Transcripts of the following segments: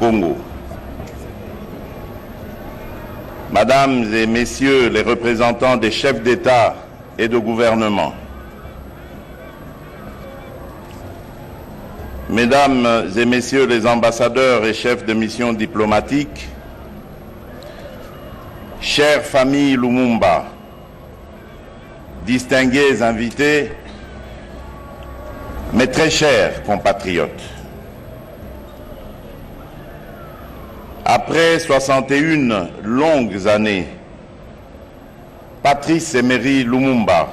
Congo. Mesdames et Messieurs les représentants des chefs d'État et de gouvernement, Mesdames et Messieurs les ambassadeurs et chefs de mission diplomatique, chère famille Lumumba, distingués invités, mes très chers compatriotes, après 61 longues années, Patrice Emery Lumumba,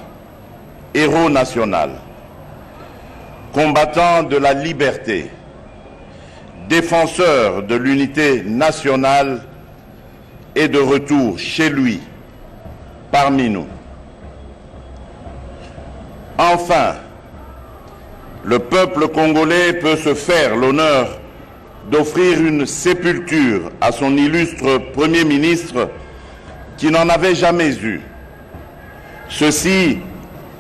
héros national, combattant de la liberté, défenseur de l'unité nationale, est de retour chez lui, parmi nous. Enfin, le peuple congolais peut se faire l'honneur d'offrir une sépulture à son illustre Premier ministre qui n'en avait jamais eu. Ceci,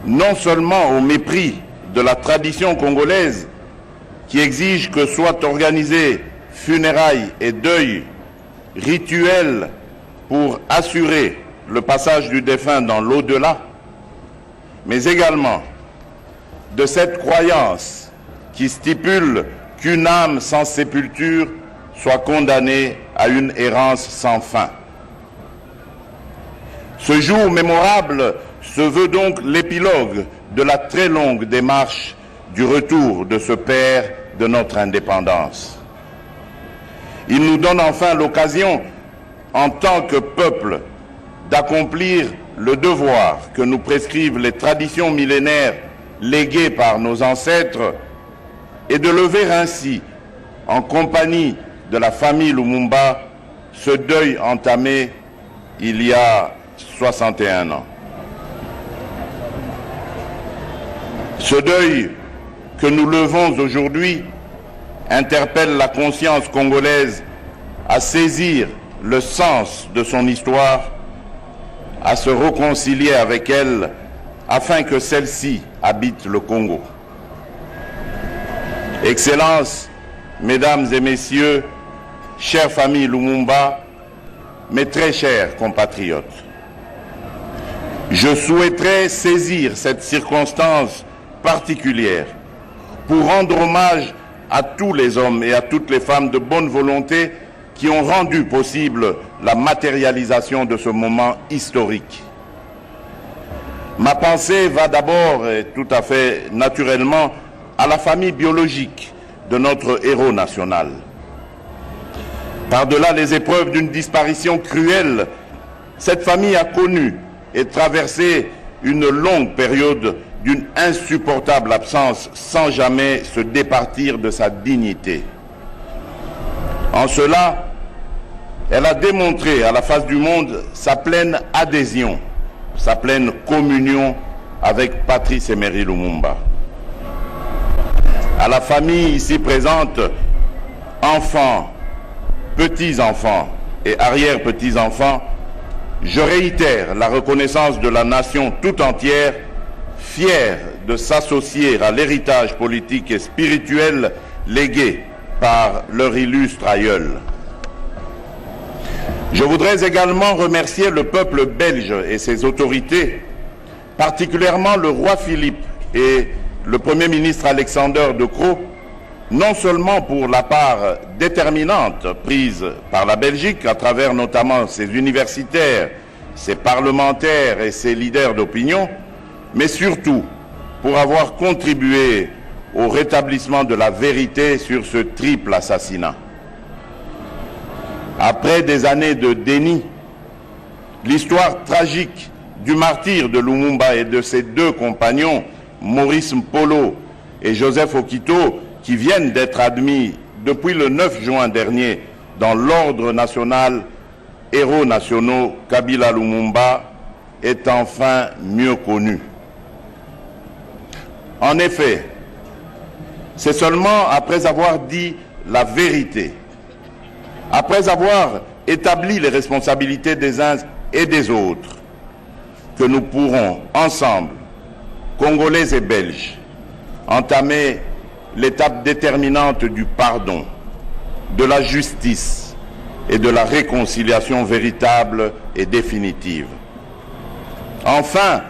non seulement au mépris de la tradition congolaise qui exige que soient organisés funérailles et deuils rituels pour assurer le passage du défunt dans l'au-delà, mais également de cette croyance qui stipule qu'une âme sans sépulture soit condamnée à une errance sans fin. Ce jour mémorable se veut donc l'épilogue de la très longue démarche du retour de ce père de notre indépendance. Il nous donne enfin l'occasion, en tant que peuple, d'accomplir le devoir que nous prescrivent les traditions millénaires léguées par nos ancêtres et de lever ainsi, en compagnie de la famille Lumumba, ce deuil entamé il y a 61 ans. Ce deuil que nous levons aujourd'hui interpelle la conscience congolaise à saisir le sens de son histoire, à se réconcilier avec elle afin que celle-ci habite le Congo. Excellences, Mesdames et Messieurs, chère famille Lumumba, mes très chers compatriotes, je souhaiterais saisir cette circonstance particulière pour rendre hommage à tous les hommes et à toutes les femmes de bonne volonté qui ont rendu possible la matérialisation de ce moment historique. Ma pensée va d'abord, et tout à fait naturellement, à la famille biologique de notre héros national. Par-delà les épreuves d'une disparition cruelle, cette famille a connu et traversé une longue période d'une insupportable absence sans jamais se départir de sa dignité. En cela, elle a démontré à la face du monde sa pleine adhésion, sa pleine communion avec Patrice Emery Lumumba. À la famille ici présente, enfants, petits-enfants et arrière-petits-enfants, je réitère la reconnaissance de la nation tout entière, fière de s'associer à l'héritage politique et spirituel légué par leur illustre aïeul. Je voudrais également remercier le peuple belge et ses autorités, particulièrement le roi Philippe et le Premier ministre Alexander De Croo, non seulement pour la part déterminante prise par la Belgique à travers notamment ses universitaires, ses parlementaires et ses leaders d'opinion, mais surtout pour avoir contribué au rétablissement de la vérité sur ce triple assassinat. Après des années de déni, l'histoire tragique du martyre de Lumumba et de ses deux compagnons, Maurice Mpolo et Joseph Okito, qui viennent d'être admis depuis le 9 juin dernier dans l'ordre national héros nationaux Kabila Lumumba, est enfin mieux connu. En effet, c'est seulement après avoir dit la vérité, après avoir établi les responsabilités des uns et des autres, que nous pourrons ensemble, Congolais et Belges, entamer l'étape déterminante du pardon, de la justice et de la réconciliation véritable et définitive. Enfin,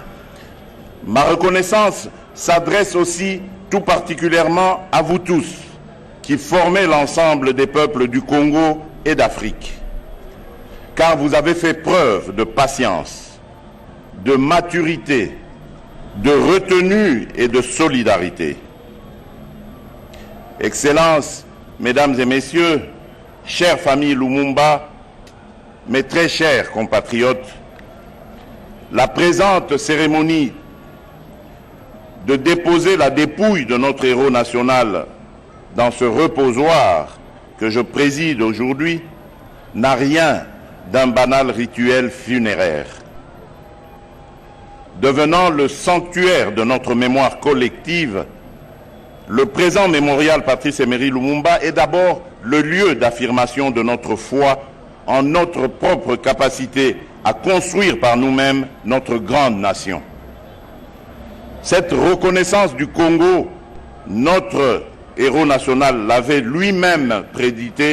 ma reconnaissance s'adresse aussi tout particulièrement à vous tous qui formez l'ensemble des peuples du Congo et d'Afrique, car vous avez fait preuve de patience, de maturité, de retenue et de solidarité. Excellences, Mesdames et Messieurs, chère famille Lumumba, mes très chers compatriotes, la présente cérémonie de déposer la dépouille de notre héros national dans ce reposoir que je préside aujourd'hui n'a rien d'un banal rituel funéraire. Devenant le sanctuaire de notre mémoire collective, le présent mémorial Patrice Emery Lumumba est d'abord le lieu d'affirmation de notre foi en notre propre capacité à construire par nous-mêmes notre grande nation. Cette reconnaissance du Congo, notre héros national l'avait lui-même prédite,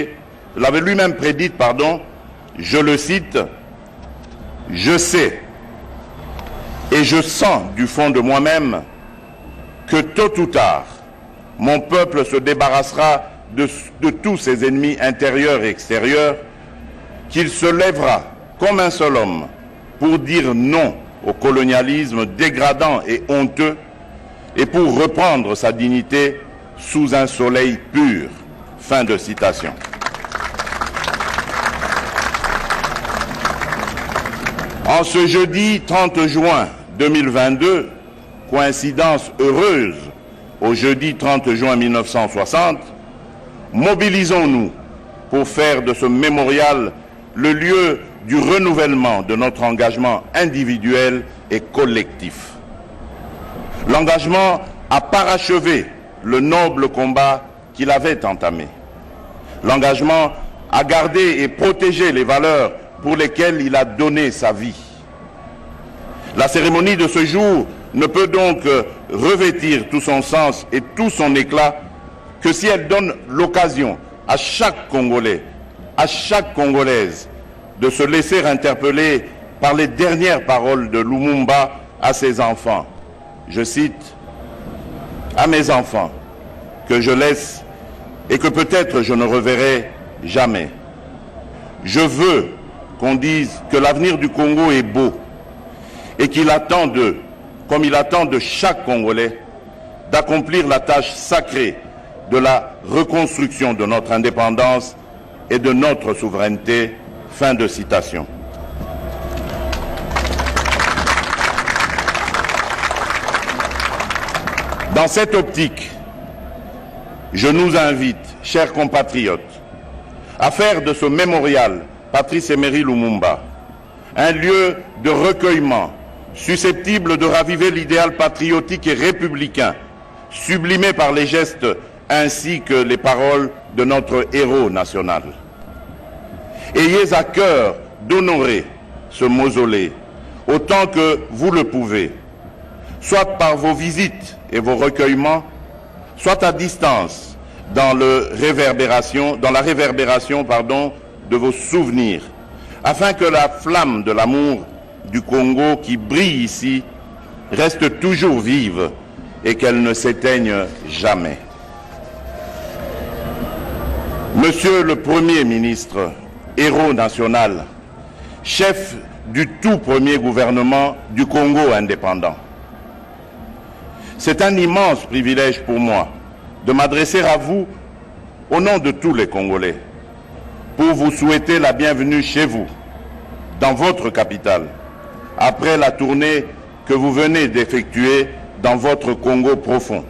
je le cite, « Je sais et je sens du fond de moi-même que tôt ou tard, mon peuple se débarrassera de tous ses ennemis intérieurs et extérieurs, qu'il se lèvera comme un seul homme pour dire non au colonialisme dégradant et honteux et pour reprendre sa dignité sous un soleil pur. » Fin de citation. En ce jeudi 30 juin 2022, coïncidence heureuse au jeudi 30 juin 1960, mobilisons-nous pour faire de ce mémorial le lieu du renouvellement de notre engagement individuel et collectif. L'engagement à parachever le noble combat qu'il avait entamé. L'engagement à garder et protéger les valeurs pour lesquelles il a donné sa vie. La cérémonie de ce jour ne peut donc revêtir tout son sens et tout son éclat que si elle donne l'occasion à chaque Congolais, à chaque Congolaise, de se laisser interpeller par les dernières paroles de Lumumba à ses enfants. Je cite, « À mes enfants, que je laisse et que peut-être je ne reverrai jamais. Je veux qu'on dise que l'avenir du Congo est beau et qu'il attend d'eux, comme il attend de chaque Congolais, d'accomplir la tâche sacrée de la reconstruction de notre indépendance et de notre souveraineté. » Fin de citation. Dans cette optique, je nous invite, chers compatriotes, à faire de ce mémorial Patrice Emery Lumumba un lieu de recueillement susceptible de raviver l'idéal patriotique et républicain, sublimé par les gestes ainsi que les paroles de notre héros national. Ayez à cœur d'honorer ce mausolée autant que vous le pouvez, soit par vos visites et vos recueillements, soit à distance dans la réverbération de vos souvenirs, afin que la flamme de l'amour du Congo qui brille ici reste toujours vive et qu'elle ne s'éteigne jamais. Monsieur le Premier ministre, héros national, chef du tout premier gouvernement du Congo indépendant, c'est un immense privilège pour moi de m'adresser à vous au nom de tous les Congolais pour vous souhaiter la bienvenue chez vous, dans votre capitale, après la tournée que vous venez d'effectuer dans votre Congo profond.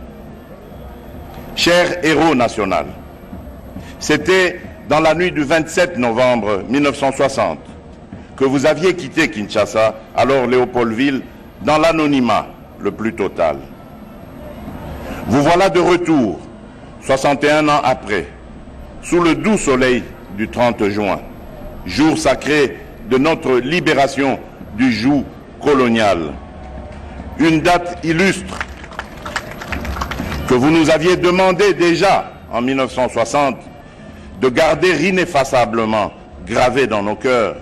Cher héros national, c'était dans la nuit du 27 novembre 1960 que vous aviez quitté Kinshasa, alors Léopoldville, dans l'anonymat le plus total. Vous voilà de retour, 61 ans après, sous le doux soleil du 30 juin, jour sacré de notre libération du joug colonial. Une date illustre que vous nous aviez demandé déjà en 1960 de garder ineffaçablement gravée dans nos cœurs.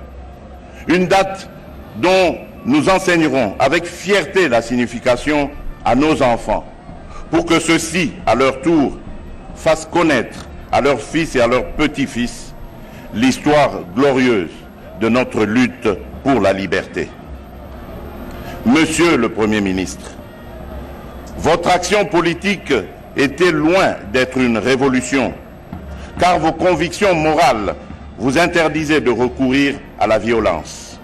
Une date dont nous enseignerons avec fierté la signification à nos enfants, pour que ceux-ci, à leur tour, fassent connaître à leurs fils et à leurs petits-fils l'histoire glorieuse de notre lutte pour la liberté. Monsieur le Premier ministre, votre action politique était loin d'être une révolution, car vos convictions morales vous interdisaient de recourir à la violence.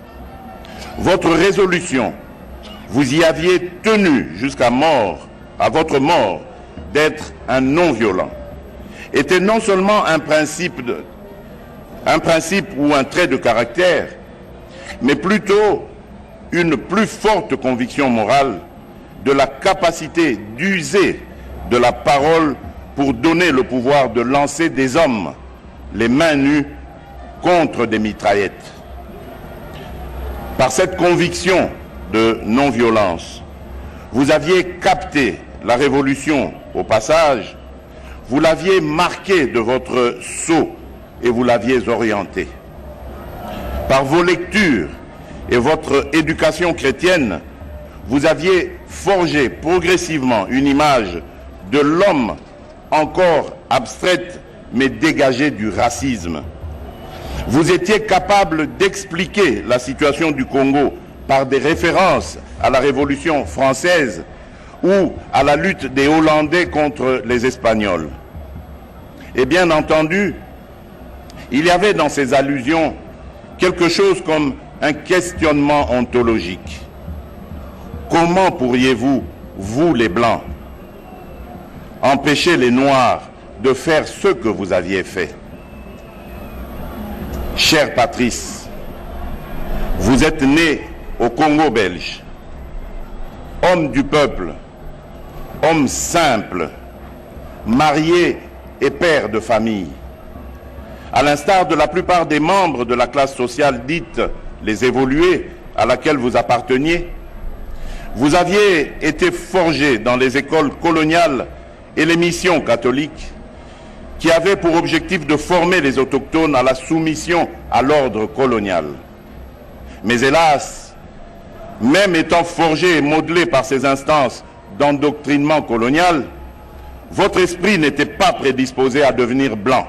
Votre résolution, vous y aviez tenu jusqu'à votre mort, d'être un non-violent, était non seulement un principe ou un trait de caractère, mais plutôt une plus forte conviction morale de la capacité d'user de la parole pour donner le pouvoir de lancer des hommes, les mains nues, contre des mitraillettes. Par cette conviction de non-violence, vous aviez capté la révolution au passage, vous l'aviez marquée de votre sceau et vous l'aviez orientée. Par vos lectures et votre éducation chrétienne, vous aviez forgé progressivement une image de l'homme encore abstraite mais dégagée du racisme. Vous étiez capable d'expliquer la situation du Congo par des références à la Révolution française ou à la lutte des Hollandais contre les Espagnols. Et bien entendu, il y avait dans ces allusions quelque chose comme un questionnement ontologique. Comment pourriez-vous, vous les Blancs, empêcher les Noirs de faire ce que vous aviez fait? Cher Patrice, vous êtes né au Congo belge, homme du peuple, homme simple, marié et père de famille. À l'instar de la plupart des membres de la classe sociale dite les évolués à laquelle vous apparteniez, vous aviez été forgé dans les écoles coloniales et les missions catholiques qui avaient pour objectif de former les autochtones à la soumission à l'ordre colonial. Mais hélas, même étant forgé et modelé par ces instances d'endoctrinement colonial, votre esprit n'était pas prédisposé à devenir blanc,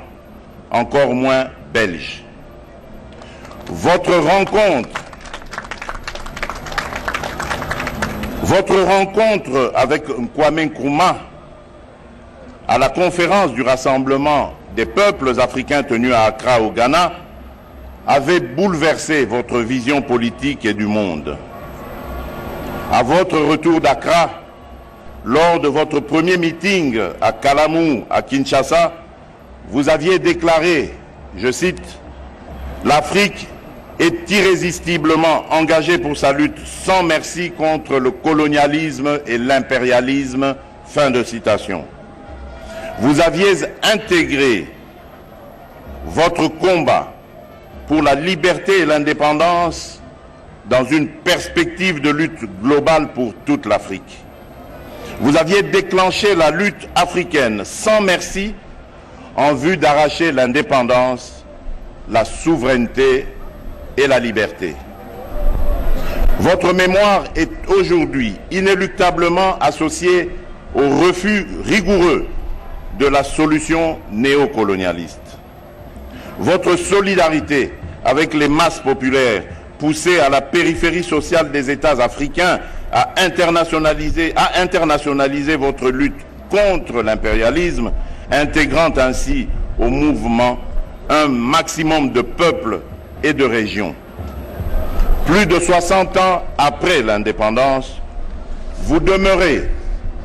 encore moins belge. Votre rencontre avec Kwame Nkrumah à la conférence du Rassemblement des peuples africains tenue à Accra au Ghana avait bouleversé votre vision politique et du monde. À votre retour d'Accra, lors de votre premier meeting à Kalamu, à Kinshasa, vous aviez déclaré, je cite, « L'Afrique est irrésistiblement engagée pour sa lutte sans merci contre le colonialisme et l'impérialisme ». Fin de citation. Vous aviez intégré votre combat pour la liberté et l'indépendance dans une perspective de lutte globale pour toute l'Afrique. Vous aviez déclenché la lutte africaine sans merci en vue d'arracher l'indépendance, la souveraineté et la liberté. Votre mémoire est aujourd'hui inéluctablement associée au refus rigoureux de la solution néocolonialiste. Votre solidarité avec les masses populaires poussées à la périphérie sociale des États africains a internationalisé votre lutte contre l'impérialisme, intégrant ainsi au mouvement un maximum de peuples et de régions. Plus de 60 ans après l'indépendance, vous demeurez,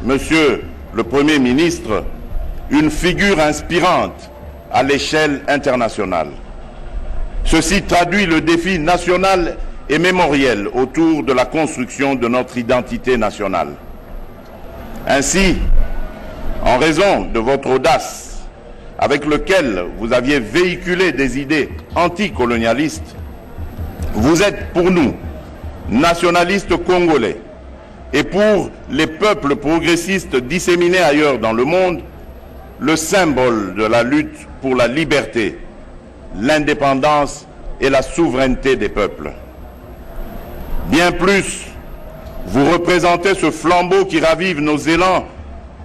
Monsieur le Premier ministre, une figure inspirante à l'échelle internationale. Ceci traduit le défi national et mémoriel autour de la construction de notre identité nationale. Ainsi, en raison de votre audace avec laquelle vous aviez véhiculé des idées anticolonialistes, vous êtes pour nous, nationalistes congolais, et pour les peuples progressistes disséminés ailleurs dans le monde, le symbole de la lutte pour la liberté, l'indépendance et la souveraineté des peuples. Bien plus, vous représentez ce flambeau qui ravive nos élans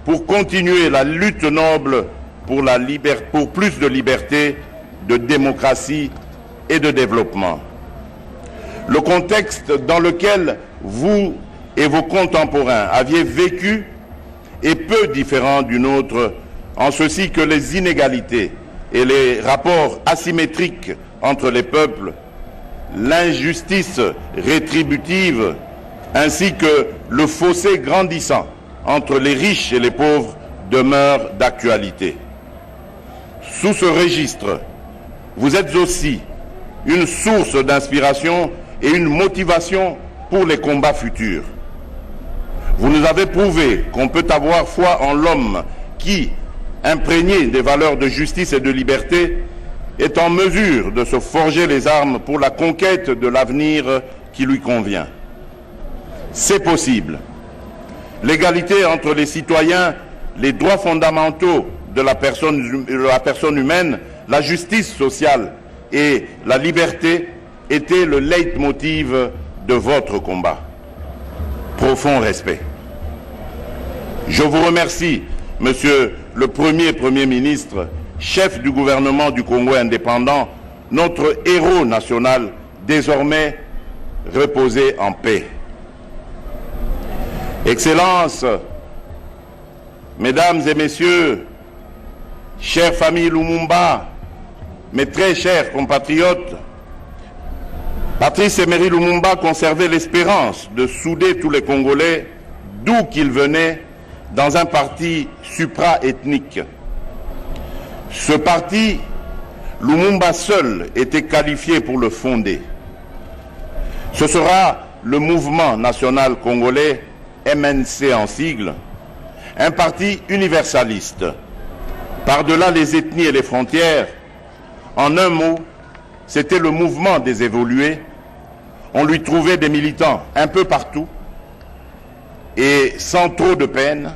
pour continuer la lutte noble pour plus de liberté, de démocratie et de développement. Le contexte dans lequel vous et vos contemporains aviez vécu est peu différent du nôtre, en ceci que les inégalités et les rapports asymétriques entre les peuples, l'injustice rétributive, ainsi que le fossé grandissant entre les riches et les pauvres demeurent d'actualité. Sous ce registre, vous êtes aussi une source d'inspiration et une motivation pour les combats futurs. Vous nous avez prouvé qu'on peut avoir foi en l'homme qui, imprégné des valeurs de justice et de liberté, est en mesure de se forger les armes pour la conquête de l'avenir qui lui convient. C'est possible. L'égalité entre les citoyens, les droits fondamentaux de la personne humaine, la justice sociale et la liberté étaient le leitmotiv de votre combat. Profond respect. Je vous remercie, Monsieur le Premier ministre, chef du gouvernement du Congo indépendant, notre héros national, désormais reposé en paix. Excellences, Mesdames et Messieurs, chère famille Lumumba, mes très chers compatriotes, Patrice Emery Lumumba conservait l'espérance de souder tous les Congolais, d'où qu'ils venaient, dans un parti supra-ethnique. Ce parti, Lumumba seul était qualifié pour le fonder. Ce sera le Mouvement national congolais, MNC en sigle, un parti universaliste, par-delà les ethnies et les frontières. En un mot, c'était le mouvement des évolués. On lui trouvait des militants un peu partout et sans trop de peine,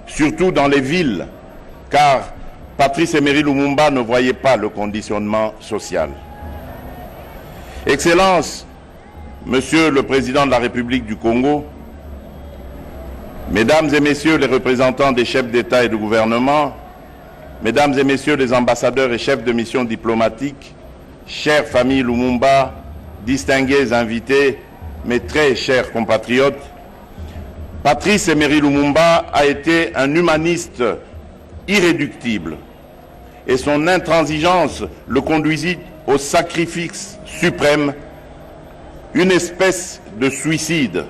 surtout dans les villes, car Patrice Emery Lumumba ne voyait pas le conditionnement social. Excellences, Monsieur le Président de la République du Congo, Mesdames et Messieurs les représentants des chefs d'État et de gouvernement, Mesdames et Messieurs les ambassadeurs et chefs de mission diplomatique, chère famille Lumumba, distingués invités, mes très chers compatriotes, Patrice Emery Lumumba a été un humaniste irréductible et son intransigeance le conduisit au sacrifice suprême, une espèce de suicide.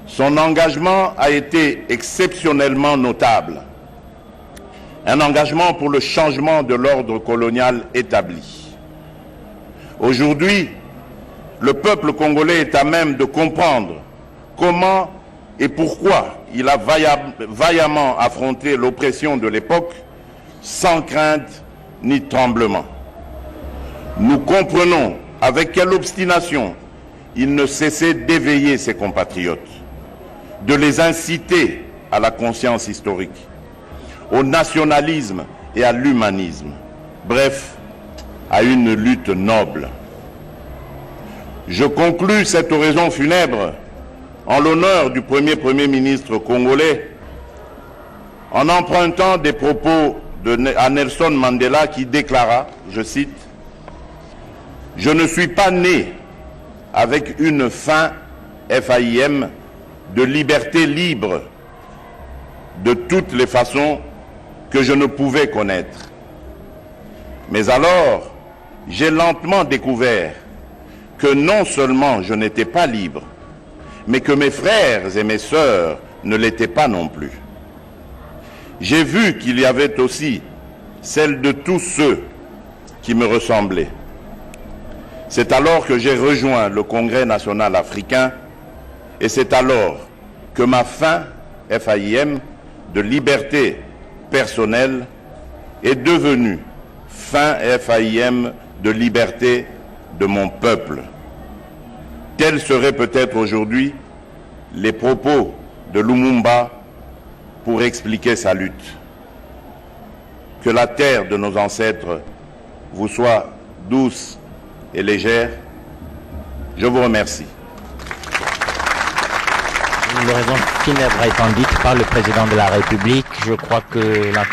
Son engagement a été exceptionnellement notable, un engagement pour le changement de l'ordre colonial établi. Aujourd'hui, le peuple congolais est à même de comprendre comment et pourquoi il a vaillamment affronté l'oppression de l'époque sans crainte ni tremblement. Nous comprenons avec quelle obstination il ne cessait d'éveiller ses compatriotes, de les inciter à la conscience historique, au nationalisme et à l'humanisme, bref, à une lutte noble. Je conclus cette oraison funèbre en l'honneur du Premier ministre congolais en empruntant des propos à Nelson Mandela qui déclara, je cite, « Je ne suis pas né avec une faim, FAIM, de liberté libre de toutes les façons que je ne pouvais connaître. Mais alors, j'ai lentement découvert que non seulement je n'étais pas libre, mais que mes frères et mes sœurs ne l'étaient pas non plus. J'ai vu qu'il y avait aussi celle de tous ceux qui me ressemblaient. C'est alors que j'ai rejoint le Congrès national africain et c'est alors que ma faim, FAIM, de liberté personnelle est devenue faim, FAIM, de liberté de mon peuple. Tels seraient peut-être aujourd'hui les propos de Lumumba pour expliquer sa lutte. que la terre de nos ancêtres vous soit douce et légère. Je vous remercie. L'oraison funèbre étant dite par le président de la République, je crois que